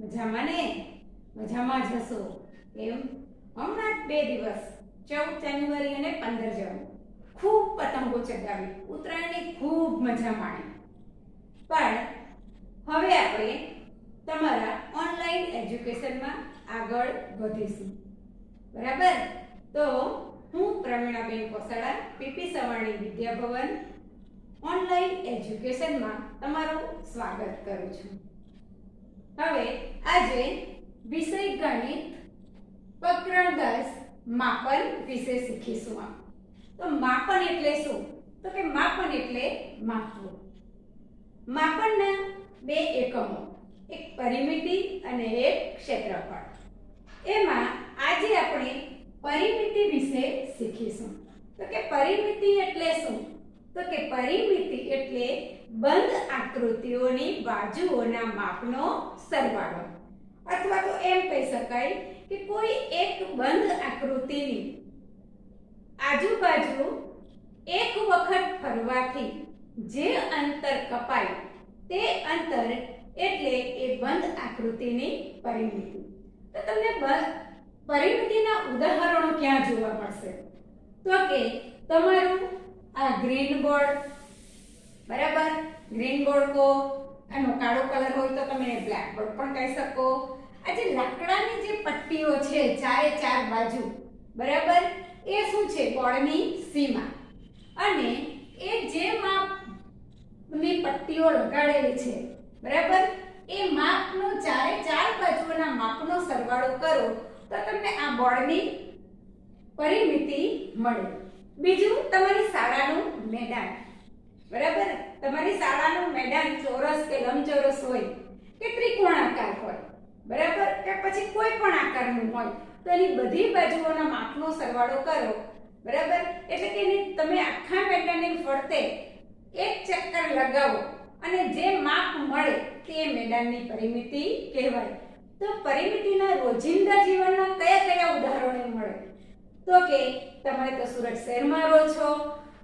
મજામાં ને? મજામાં જ હશો એમ? હમણાં જ 2 દિવસ 14 જાન્યુઆરી અને 15 જાન્યુઆરી ખૂબ પતંગો ચગાવી, ઉત્તરાયણની ખૂબ મજા માણી. પણ હવે આપણે તમારા ઓનલાઈન એજ્યુકેશનમાં આગળ વધીશું. બરાબર? તો હું પ્રવીણાબેન કોસાડા, પીપી સવાણી વિદ્યાભવન ઓનલાઈન એજ્યુકેશનમાં તમારું સ્વાગત કરું છું. હવે આજે વિષય ગણિત પ્રકરણ 10 માપન વિશે શીખીશું. તો માપન એટલે શું? તો કે માપન એટલે માપવું. માપનના બે એકમો, એક પરિમિતિ અને એક ક્ષેત્રફળ. એમાં આજે આપણે પરિમિતિ વિશે શીખીશું. તો કે પરિમિતિ એટલે શું? તો કે પરિમિતિ એટલે બંધ આકૃતિઓની બાજુઓના માપનો સરવાળો, અથવા તો એમ કહી શકાય કે કોઈ એક બંધ આકૃતિની આજુબાજુ એક વખત ફરવાથી જે અંતર કપાય તે અંતર એટલે એ બંધ આકૃતિની પરિમિતિ. તો તમને પરિમિતિના ઉદાહરણો ક્યાં જોવા મળશે? તો કે તમારું આ ગ્રીન બોર્ડ, બરાબર? ગ્રીન બોર્ડ કો, આનો કાળો કલર હોય તો તમે બ્લેક બોર્ડ પણ કહી શકો. આ જે લાકડાની જે પટ્ટીઓ છે ચારે ચાર બાજુ, બરાબર, એ શું છે? બોર્ડની સીમા. અને એ જે માપની પટ્ટીઓ લગાડેલી છે, બરાબર, એ માપનો ચારે ચાર બાજુના માપનો સરવાળો કરો તો તમને આ બોર્ડની પરિમિતિ મળે. બીજું, તમારી શાળાનું મેદાન, બરાબર? તમારી શાળાનું મેદાન ચોરસ કે લંબચોરસ હોય કે ત્રિકોણાકાર હોય, બરાબર, કે પછી કોઈ પણ આકારનું હોય, તો એની બધી બાજુઓના માપનો સરવાળો કરો, બરાબર, એટલે કે તમે આખા મેદાનની ફરતે એક ચક્કર લગાવો અને જે માપ મળે તે મેદાનની પરિમિતિ કહેવાય. તો પરિમિતિના રોજિંદા જીવનના કયા કયા ઉદાહરણો મળે? તો કે તમે તો સુરત શહેરમાં રહો છો,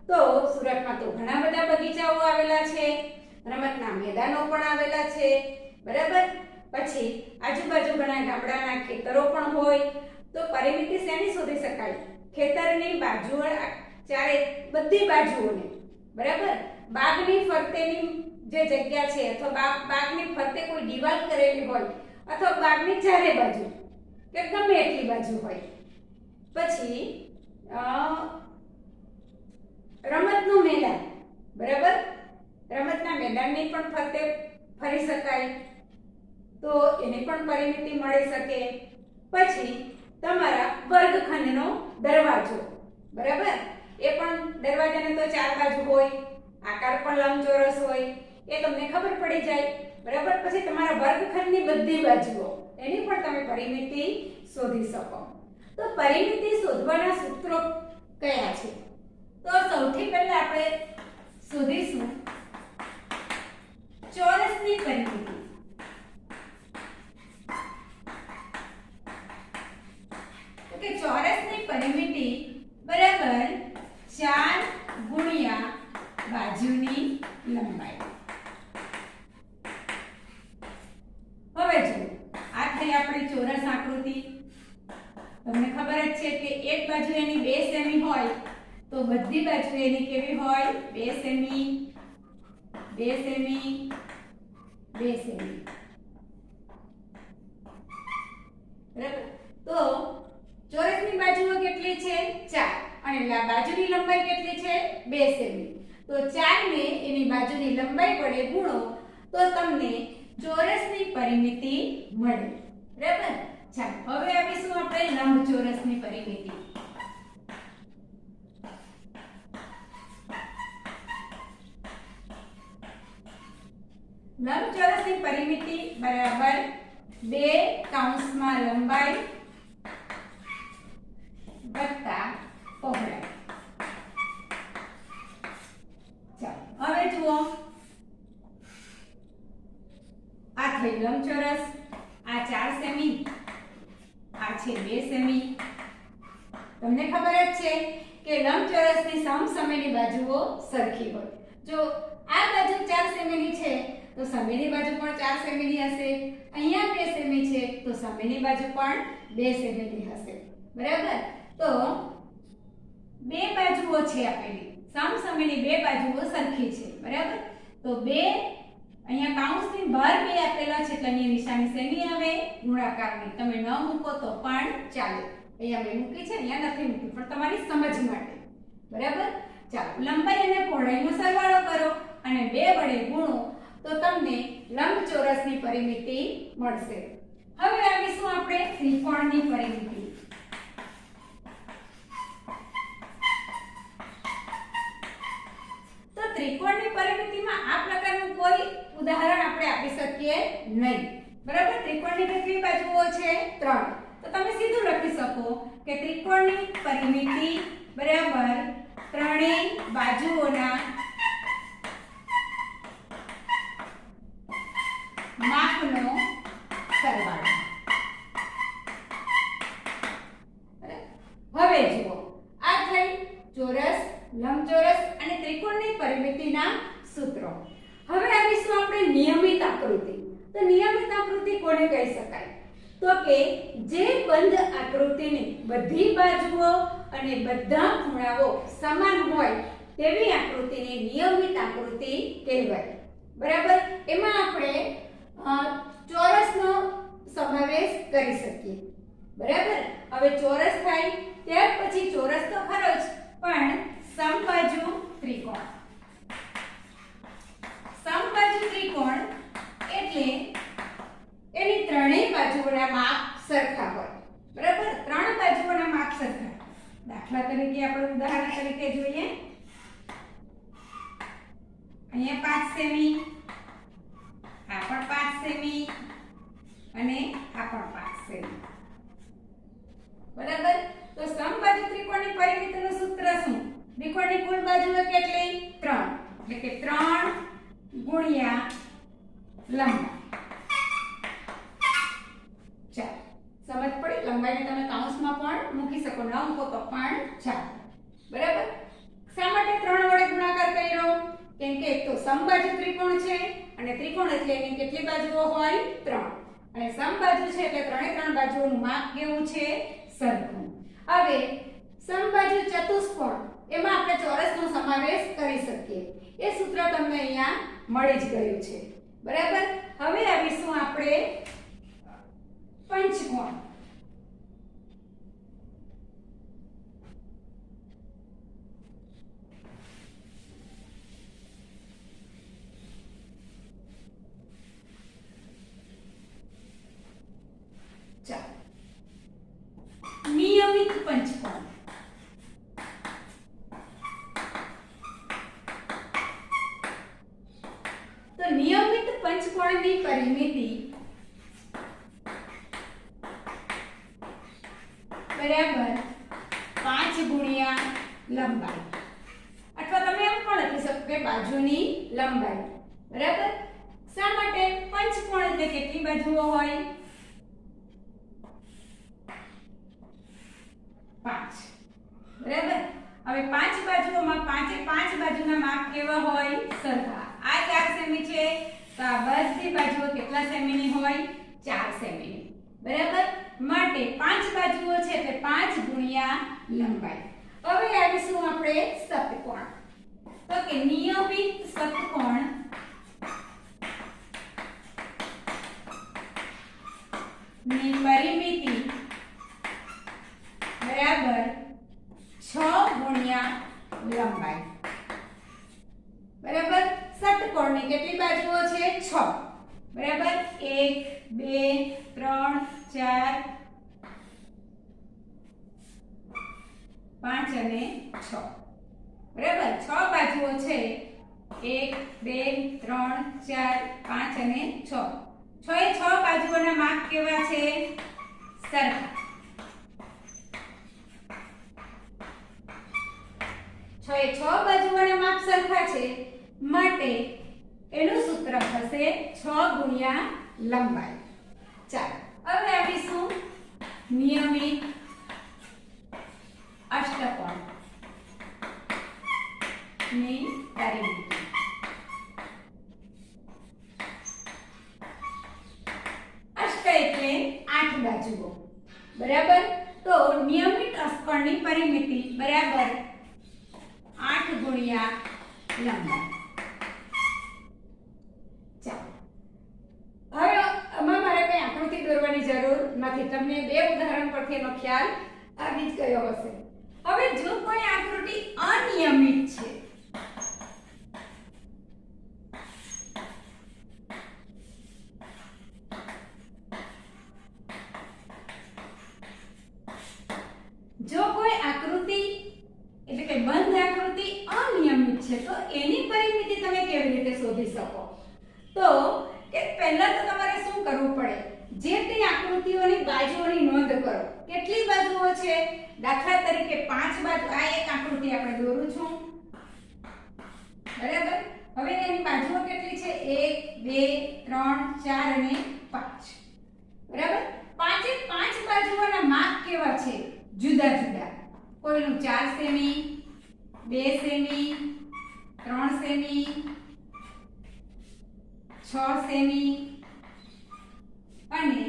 તો સુરતમાં તો ઘણા બધા બગીચાઓ આવેલા છે, રમતના મેદાનો પણ આવેલા છે, બરાબર. પછી આજુબાજુ ઘણા ગામડાના ખેતરો પણ હોય, તો પરિમિતિ શેની શોધી શકાય? ખેતરની બાજુઓ ચારે બધી બાજુઓને, બરાબર, બાગની ફરતેની જે જગ્યા છે અથવા બાગની ફરતે કોઈ દિવાલ કરેલી હોય અથવા બાગની ચારે બાજુ કે ગમે એટલી બાજુ હોય. પછી રમતનું મેદાન, બરાબર, રમતના મેદાનની પણ ફરતે ફરી શકાય, તો એની પણ પરિમિતિ મળી શકે. પછી તમારા વર્ગખંડનો દરવાજો, બરાબર, એ પણ દરવાજાને તો ચાર બાજુ હોય, આકાર પણ લંબચોરસ હોય, એ તમને ખબર પડી જાય, બરાબર. પછી તમારા વર્ગખંડની બધી બાજુઓ, એની પણ તમે પરિમિતિ શોધી શકો. તો પરિમિતિ શોધવાના સૂત્રો કયા છે? તો સૌથી પહેલા આપણે શોધીશું ચોરસની પરિમિતિ. તો કે ચોરસની પરિમિતિ બરાબર 4 ગુણ્યા બાજુની લંબાઈ. હવે જો આ થઈ આપણી ચોરસ આકૃતિ. તમને ખબર જ છે કે એક બાજુ એની 2 સેમી હોય તો બધી બાજુ એની કેવી હોય? 2 સેમી, 2 સેમી, 2 સેમી, બરાબર. તો ચોરસની બાજુઓ કેટલી છે? 4, અને બાજુની લંબાઈ કેટલી છે? 2 સેમી. તો 4 ને એની બાજુની લંબાઈ વડે ગુણો તો તમને ચોરસની પરિમિતિ મળે, બરાબર. ચાલો હવે આવીશું આપણે લંબચોરસની પરિમિતિ. લંબચોરસની પરિમિતિ બરાબર 2 કૌંસમાં લંબાઈ વત્તા પહોળાઈ. ચાલો હવે જુઓ, આ થઈ લંબચોરસ, આ 4 સેમી, આ છે 2 સેમી. તમને ખબર જ છે કે લંબચોરસની સમસમયની બાજુઓ સરખી હોય. જો આ બાજુ 4 સેમીની છે તો સામેની બાજુ પણ 4 સેમીની હશે. અહીંયા 2 સેમી છે તો સામેની બાજુ પણ 2 સેમીની હશે. બરાબર. તો બે બાજુઓ છે આપેલી, સામસામેની બે બાજુઓ સરખી છે. બરાબર. તો 2 અહીંયા કૌંસની બહાર 2 આપેલા છે એટલે એની નિશાની શેની આવે? ગુણાકારની. તમે ન મૂકો તો પણ ચાલે. અહીંયા મેં મૂકી છે, અહીંયા નથી મૂકી, પણ તમારી સમજ માટે. બરાબર. ચાલો, લંબાઈ અને પહોળાઈનો સરવાળો કરો અને 2 વડે ગુણો તો તમને લંબચોરસની પરિમિતિ મળશે. હવે આવીશું આપણે ત્રિકોણની પરિમિતિ. તો ત્રિકોણની પરિમિતિમાં આ પ્રકારનું કોઈ ઉદાહરણ આપણે આપી શકીએ નહીં. બરાબર. ત્રિકોણની કેટલી બાજુઓ છે? 3. તો તમે સીધું લખી શકો કે ત્રિકોણની પરિમિતિ બરાબર ત્રણેય બાજુઓના માપનો સરવાળો. હવે જુઓ, આ થઈ ચોરસ, લંબચોરસ અને ત્રિકોણની પરિમિતિના સૂત્રો. હવે આવીશું આપણે નિયમિત આકૃતિ. તો નિયમિત આકૃતિ કોને કહી શકાય? તો કે જે બંધ આકૃતિની બધી બાજુઓ અને બધા ખૂણાઓ સમાન હોય તેવી આકૃતિને નિયમિત આકૃતિ કહેવાય. બરાબર. એમાં આપણે ચોરસનો સમાવેશ કરી શકીએ. બરાબર. હવે ચોરસ થાય ત્યાર પછી ચોરસ તો ખરો જ, પણ સમબાજુ ત્રિકોણ. સમબાજુ ત્રિકોણ એટલે એની ત્રણેય બાજુઓના માપ સરખા હોય. બરાબર. 3 બાજુઓના માપ સરખા. દાખલા તરીકે આપણે ઉદાહરણ તરીકે જોઈએ. અહીંયા 5 સેમી, આ પણ 5 સેમી અને આ પણ 5 સેમી. બરાબર. તો સમબાજુ ત્રિકોણની પરિમિતિનું સૂત્ર શું? ત્રિકોણની કુલ બાજુઓ કેટલી? 3. એટલે કે 3 ગુણ્યા લંબાઈ. સમજ પડી? લંબાઈને તમે કૌંસમાં પણ મૂકી શકો, ન મૂકો તો પણ ચાલે. બરાબર. શા માટે 3 વડે ગુણાકાર કર્યો? કેમ કે એક તો સમબાજુ ત્રિકોણ છે અને ત્રિકોણ એટલે એની કેટલી બાજુઓ હોય? 3. અને સમબાજુ છે એટલે 3 બાજુઓનું માપ કેવું છે? સરખું. હવે સમબાજુ ચતુષ્કોણ, એમાં આપણે ચોરસનો સમાવેશ કરી શકીએ. એ સૂત્ર તમને અહીંયા મળી જ ગયું છે. બરાબર. હવે આવીશું આપણે પંચકોણ. ચાલો, નિયમિત પંચકોણ. તો નિયમિત પંચકોણની પરિમિતિ બરાબર 5 ગુણ્યા લંબાઈ, અથવા તમે એમ પણ લખી શકો કે બાજુની લંબાઈ. બરાબર. શા માટે? પંચકોણ એટલે કેટલી બાજુઓ હોય? 5. બરાબર. હવે 5 બાજુઓમાં 5 બાજુના માપ કેવા હોય? સરખા. આ 4 સેમી છે તો આ બધી બાજુઓ કેટલા સેમીની હોય? 4 સેમીની. બરાબર. માટે 5 બાજુઓ છે એટલે 5 ગુણ્યા લંબાઈ. હવે આવીશું આપણે શતકોણ. તો કે નિયમિત શતકોણ ની પરિમિતિ બરાબર 6 ગુણ્યા લંબાઈ. બરાબર. શતકોણની કેટલી બાજુઓ છે? 6. બરાબર. 1 2 3 4 5 અને 6. બરાબર. 6 બાજુઓ છે. 1 2 3 4 5 અને 6. 6 બાજુઓના માપ કેવા છે? સરખા. 6 બાજુઓના માપ સરખા છે માટે એનું સૂત્ર થશે 6 ગુણ્યા લંબાઈ. ચાલો, હવે આવીશું નિયમિત અષ્ટકોણ ની પરિમિતિ. બરાબર. તો નિયમિત અસ્પણની પરિમિતિ બરાબર 8 ગુણ્યા લંબાઈ. ચાલો હવે આમાં મારે કઈ આકૃતિ દોરવાની જરૂર નથી, તમને બે ઉદાહરણ પરથી એનો ખ્યાલ આવી જ ગયો હશે. હવે જો કોઈ આકૃતિ અનિયમિત છે, જો કોઈ આકૃતિ એટલે કે બંધ આકૃતિ અનિયમિત છે તો એની પરિમિતિ તમે કેવી રીતે શોધી શકો? તો કે પહેલા તો તમારે શું કરવું પડે, જે તે આકૃતિઓની બાજુઓની નોંધ કરો. કેટલી બાજુઓ છે? દાખલા તરીકે 5 બાજુ. આ એક આકૃતિ આપણે દોરું છું, બરાબર. હવે એની બાજુઓ કેટલી છે? 1 2 3 4 અને 5, બરાબર. પાંચે 5 બાજુઓના માપ કેવા છે? જુદા જુદા. કોઈનું 4 સેમી, 2 સેમી, 3 સેમી, 6 સેમી અને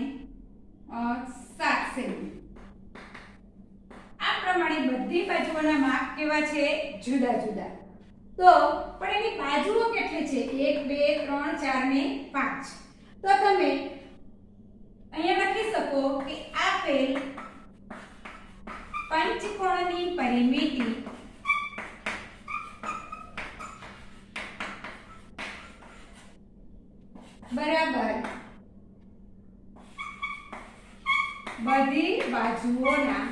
7 સેમી. આ પ્રમાણે બધી બાજુઓના માપ કેવા છે? જુદા જુદા. તો પણ એની બાજુઓ કેટલી છે? 1 2 3 4 ને 5. તો તમે અહીંયા લખી શકો કે આપેલ પંચકોણની પરિમિતિ બરાબર બધી બાજુઓના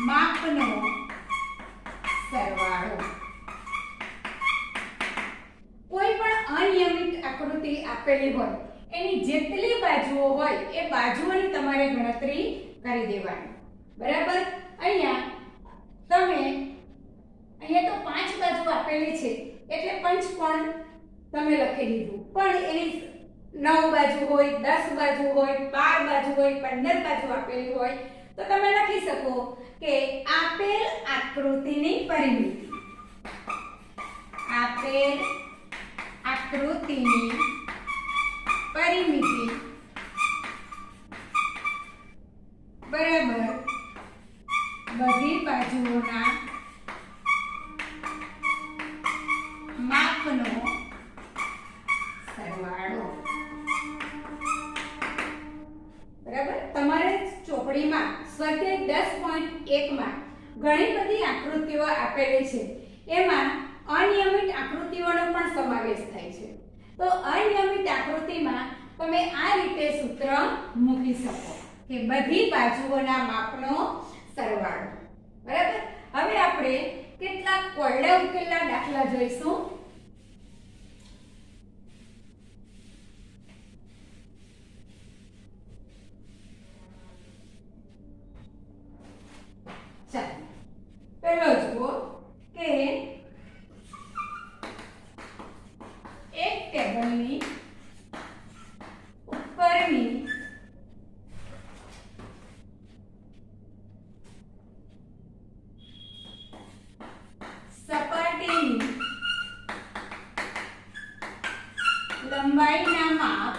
માપનો સરવાળો. કોઈ પણ અનિયમિત આકૃતિ આપેલી હોય એની જેટલી બાજુઓ હોય એ બાજુઓની તમારે ગણતરી કરી દેવાની, બરાબર. અહીંયા તો 5 બાજુ આપેલી છે એટલે પંચકોણ તમે લખી દીધું, પણ એની 9 બાજુ હોય, 10 બાજુ હોય, 12 બાજુ હોય, 15 બાજુ આપેલી હોય તો તમે લખી શકો કે આપેલ આકૃતિની પરિમિતિ, આપેલ આકૃતિની પરિમિતિ બરાબર બધી બાજુઓના માપનો સરવાળો. બરાબર. તમારે ચોપડીમાં સ્વાધ્યાય 10.1 માં ઘણી બધી આકૃતિઓ આપેલી છે, એમાં અનિયમિત આકૃતિઓનો પણ સમાવેશ થાય છે. તો અનિયમિત આકૃતિમાં તમે આ રીતે સૂત્ર મૂકી શકો કે બધી બાજુઓના માપનો સરવાળો, બરાબર. હવે આપણે કેટલાક કોયડા ઉકેલના દાખલા જોઈશું. ચાલો પહેલો જુઓ કે એક ટેબલની ઉપરની સપાટીની લંબાઈના માપ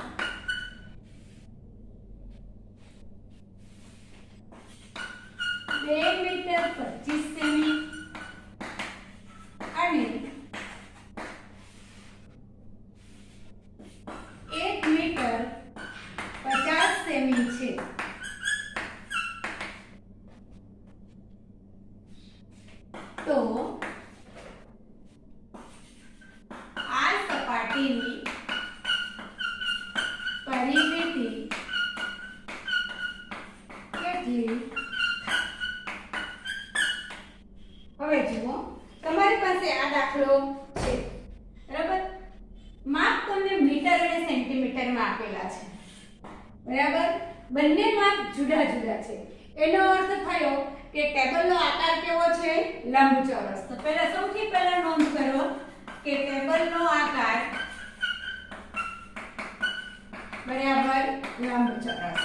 2 મીટર 25 સેમી અને 1 મીટર 50 સેમી છે. તો આ સપાટીની પરિમિતિ કેટલી? હવે જુઓ, તમારી પાસે આ દાખલો છે, બરાબર. માપ તમને મીટર અને સેન્ટીમીટરમાં આપેલા છે, બરાબર. બંને માપ જુદા જુદા છે. એનો અર્થ થયો કે ટેબલનો આકાર કેવો છે? લંબચોરસ. તો સૌથી પહેલા નોંધ કરો કે ટેબલનો આકાર બરાબર લંબચોરસ.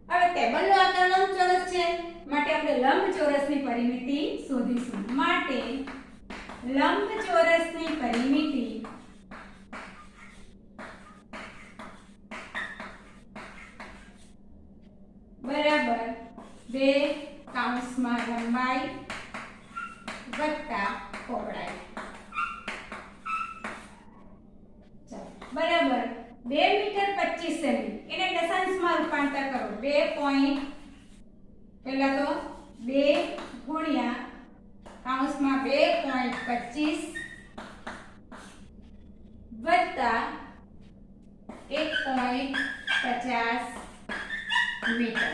હવે ટેબલનો આકાર લંબચોરસ છે માટે આપણે લંબચોરસની પરિમિતિ શોધીશું. માટે લંબચોરસની પરિમિતિ 2 કૌંસમાં લંબાઈ વત્તા પહોળાઈ બરાબર 2 મીટર 25 સેમી એને દશાંશમાં રૂપાંતર કરો 2 પોઈન્ટ પહેલા તો 2 ગુણ્યા કૌંસમાં 2.25 વત્તા 1.50 મીટર।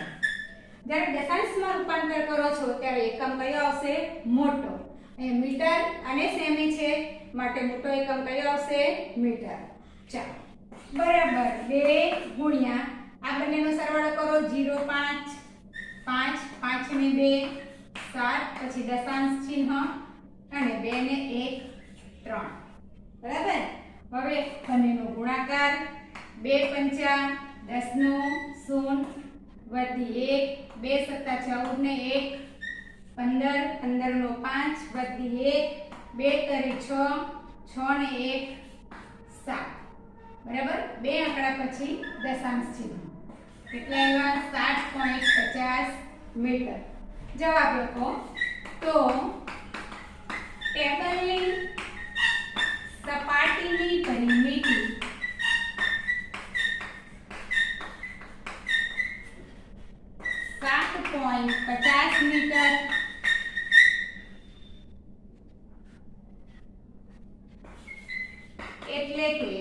જ્યારે દશાંશમાં રૂપાંતર કરો છો ત્યારે એકમ કયો આવશે? મોટો। અહીં મીટર અને સેમી છે માટે મોટો એકમ કયો આવશે? મીટર। ચાલો બરાબર 2 ગુણ્યા આ બંનેનો સરવાળો કરો 0.5 5 5 ને 2 7 પછી દશાંશ ચિહ્ન અને 2 ને 1 3 બરાબર। હવે બંનેનો ગુણાકાર 2 પંચા 10 નો 0 વધી 1 2 સત્તા 14 ને 1 15 15 નો 5 વધી 1 2 તરી 6 6 ને 1 7 બરાબર। બે આંકડા પછી દશાંશ ચિહ્ન એટલે આવ્યા 7.50 મીટર। જવાબ લખો તો ટેબલની સપાટીની પરિમિતિ 7.50 મીટર એટલે કે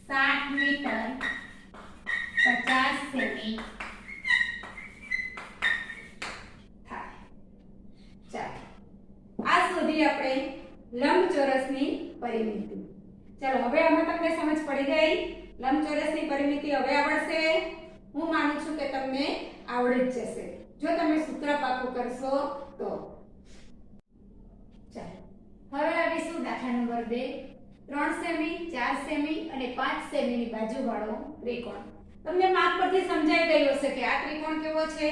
7 મીટર 50 સેમી થાય। ચાલો આ સુધી આપણે લંબચોરસની પરિમિતિ। ચાલો હવે આમાં તમને સમજ પડી ગઈ? લંબચોરસની પરિમિતિ હવે આવડશે? હું માનું છું કે તમને આવડી જ જશે જો તમે સૂત્ર પાકું કરશો તો। ચાલો હવે આવીશું દાખલા નંબર 2। 3 સેમી 4 સેમી અને 5 સેમીની બાજુવાળો ત્રિકોણ। તમને માપ પરથી સમજાઈ ગયું હશે કે આ ત્રિકોણ કેવો છે?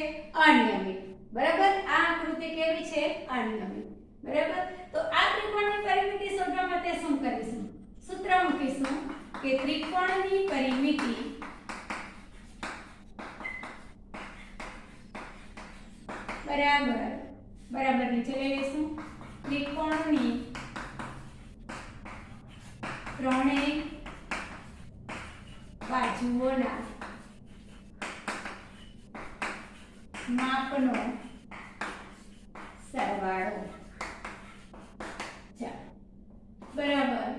અનિયમિત। બરાબર। આ આકૃતિ કેવી છે? અનિયમિત। બરાબર। તો આ ત્રિકોણની પરિમિતિ શોધવા માટે શું કરીશું? સૂત્ર મૂકીશું કે ત્રિકોણની પરિમિતિ બરાબર નીચે લઈ લઈશું। ત્રિકોણની ત્રણેય બાજુઓના માપનો સરવાળો। ચાલો બરાબર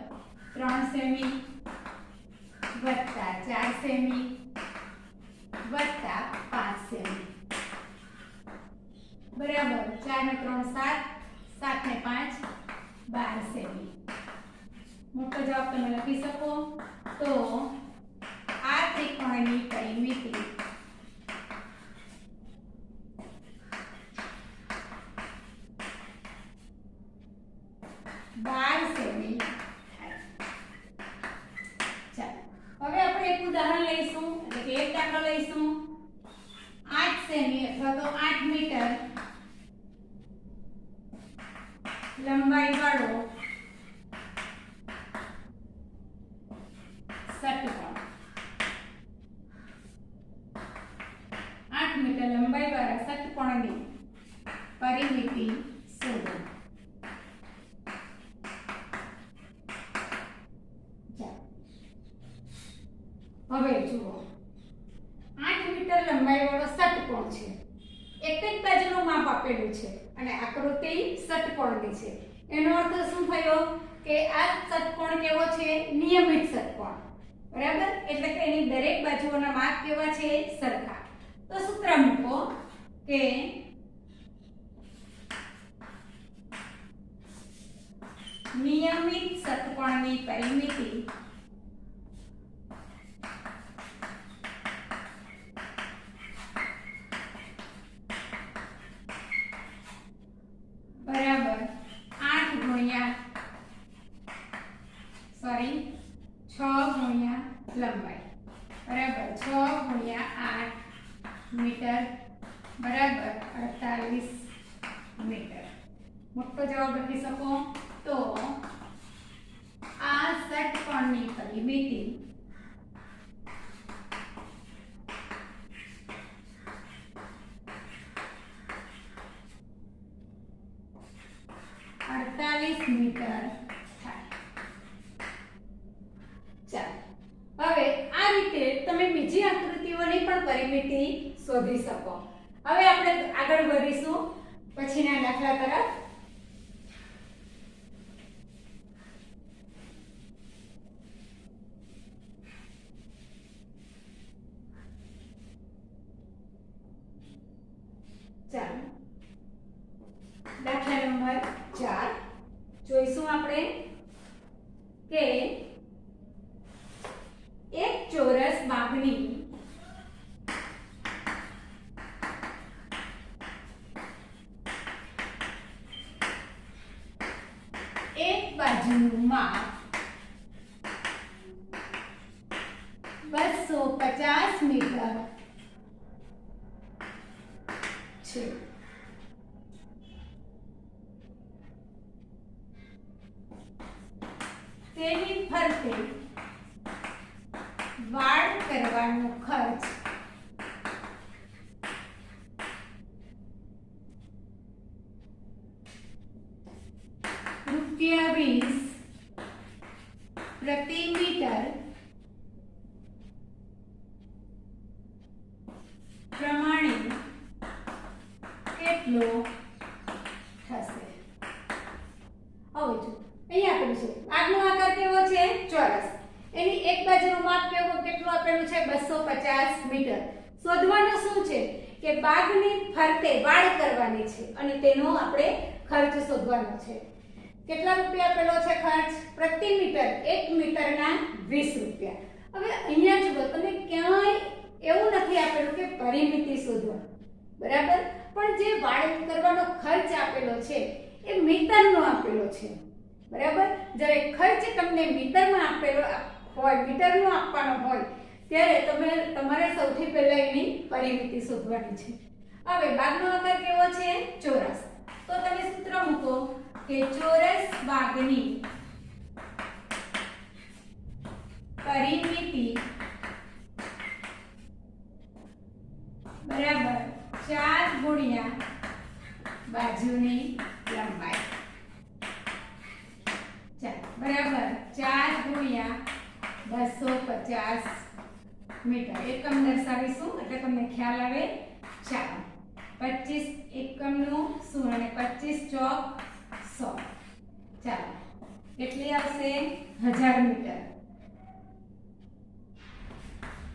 3 સેમી વત્તા 4 સેમી વત્તા 5 સેમી બરાબર 4 ને 3 7 7 ને 5 12 સેમી। મોટો જવાબ તમે લખી શકો તો આ ત્રિકોણની પરિમિતિ 12 સેમી થાય। ચાલો હવે આપણે એક ઉદાહરણ લઈશું એટલે કે એક દાખલો લઈશું। 8 સેમી અથવા તો 8 મીટર લંબાઈ વાળો ષટકોણ। 8 મીટર લંબાઈ વાળા ષટકોણની પરિમિતિ શોધો। હવે જુઓ 8 મીટર લંબાઈ વાળો ષટકોણ છે। એક જ બાજુનું માપ આપેલું છે અને આકૃતિ ષટકોણની છે। એનો અર્થ શું થયો કે આ ષટકોણ કેવો છે? નિયમિત ષટકોણ। બરાબર। એટલે કે એની દરેક બાજુઓના માપ કેવા છે? સરખા। તો સૂત્ર મૂકો કે નિયમિત ષટકોણની પરિમિતિ બરાબર 8 ગુણ્યા 6 ગુણ્યા લંબાઈ બરાબર 6 ગુણ્યા 8 મીટર બરાબર 48 મીટર। મોટો જવાબ લખી શકો તો આ ષટકોણની પરિમિતિ 48 હવે આ રીતે તમે બીજી આકૃતિઓની પણ પરિમિતિ શોધી શકો. હવે આપણે આગળ વધીશું પછીના દાખલા તરફ. ચાલો દાખલા નંબર 4 જોઈશું આપણે કે એક ચોરસ બાગની એક બાજુનું માપ 250 મીટર છે. તેની ફરતે વાડ કરવાનો ખર્ચ ₹20 પ્રતિ મીટર પ્રમાણે કેટલો થશે? હવે જો અહીંયા આપેલું છે આગનો આકાર કેવો છે? ચોરસ. એની એક બાજુનું માપ કેટલું આપેલું છે? 250 મીટર. શોધવાનું શું છે કે બાગની ફરતે વાડ કરવાની છે અને તેનો આપણે ખર્ચ શોધવાનો છે. કેટલા રૂપિયા આપેલો છે ખર્ચ? પ્રતિ મીટર 1 મીટરના 20 રૂપિયા. હવે અહીંયા જુઓ તમે ક્યાંય એવું નથી આપેલું કે પરિમિતિ શોધવા, બરાબર? પણ જે વાડ કરવાનો ખર્ચ આપેલો છે એ મીટરનો આપેલો છે, બરાબર? જ્યારે ખર્ચ તમને મીટરમાં આપેલો હોય, મીટરનો આપવાનો હોય ત્યારે તમારે સૌથી પહેલા એની પરિમિતિ શોધવાની છે. હવે બાગનો આકાર કેવો છે? ચોરસ. તો તમે સૂત્ર મૂકો કે ચોરસ બાગની પરિમિતિ બરાબર 4 ગુણ્યા બાજુની લંબાઈ. ચાલો બરાબર 4 ગુણ્યા 250 મીટર. એકમ દર્શાવીશું એટલે તમને ખ્યાલ આવે. ચાલો 25 એકમનું 100 અને 25 ચોક 100. ચાલો કેટલી આવશે? 1000 મીટર.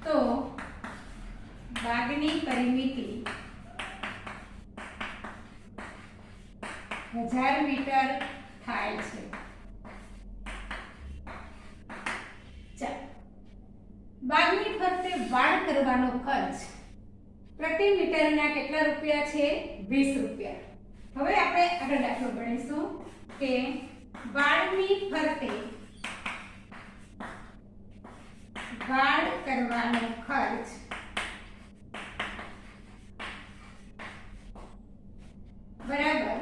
તો બાગની પરિમિતિ 1000 મીટર થાય છે. બાગની ફરતે વાડ કરવાનો ખર્ચ પ્રતિ મીટરના કેટલા રૂપિયા છે? 20 રૂપિયા. હવે આપણે આગળ દાખલો ગણીશું કે વાડની ફરતે વાડ કરવાનો ખર્ચ બરાબર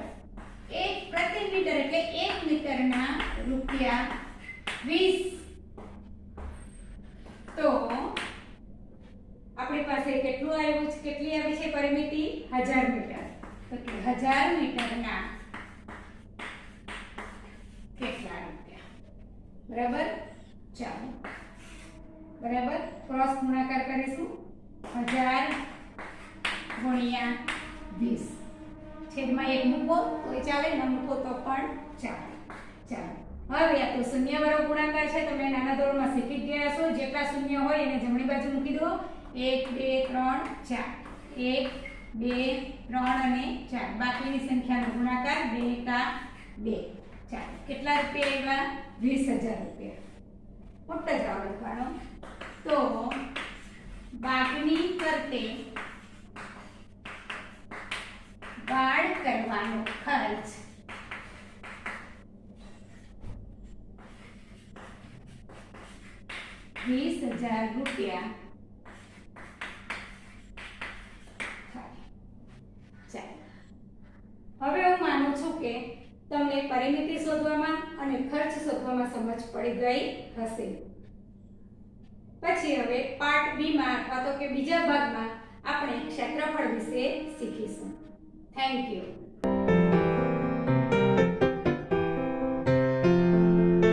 1 પ્રતિ મીટર એટલે 1 મીટરના ₹20. તો આપણી પાસે કેટલું આવ્યું છે? કેટલી આવી છે પરિમિતિ? 1000 મીટર. તો કે 1000 મીટરના કેટલા રૂપિયા? બરાબર. ચાલો બરાબર ક્રોસ ગુણાકાર કરીશું. 1000 ગુણ્યા 20 છેદમાં 1 મૂકો તો ચાલે, ન મૂકો તો પણ ચાલે. ચાલો હવે આ તો શૂન્ય વાળો ગુણાકાર છે. તમે નાના ધોરણમાં શીખી ગયા છો. જેટલા શૂન્ય હોય એને જમણી બાજુ મૂકી દો. 1 2 3 4. 1 2 3 અને 4. બાકીની સંખ્યાનો ગુણાકાર 2 કા 2. ચાલો કેટલા રૂપિયા આવ્યા? 20000 રૂપિયા. મોટો જવાબ લખવાનો. તો બાકીની ફરતે વાડ કરવાનો ખર્ચ ₹20000 હવે હું માનું છું કે તમને પરિમિતિ શોધવામાં અને ખર્ચ શોધવામાં સમજ પડી ગઈ હશે. પછી હવે પાર્ટ બી માં અથવા તો કે બીજા ભાગમાં આપણે ક્ષેત્રફળ વિશે શીખીશું. Thank you.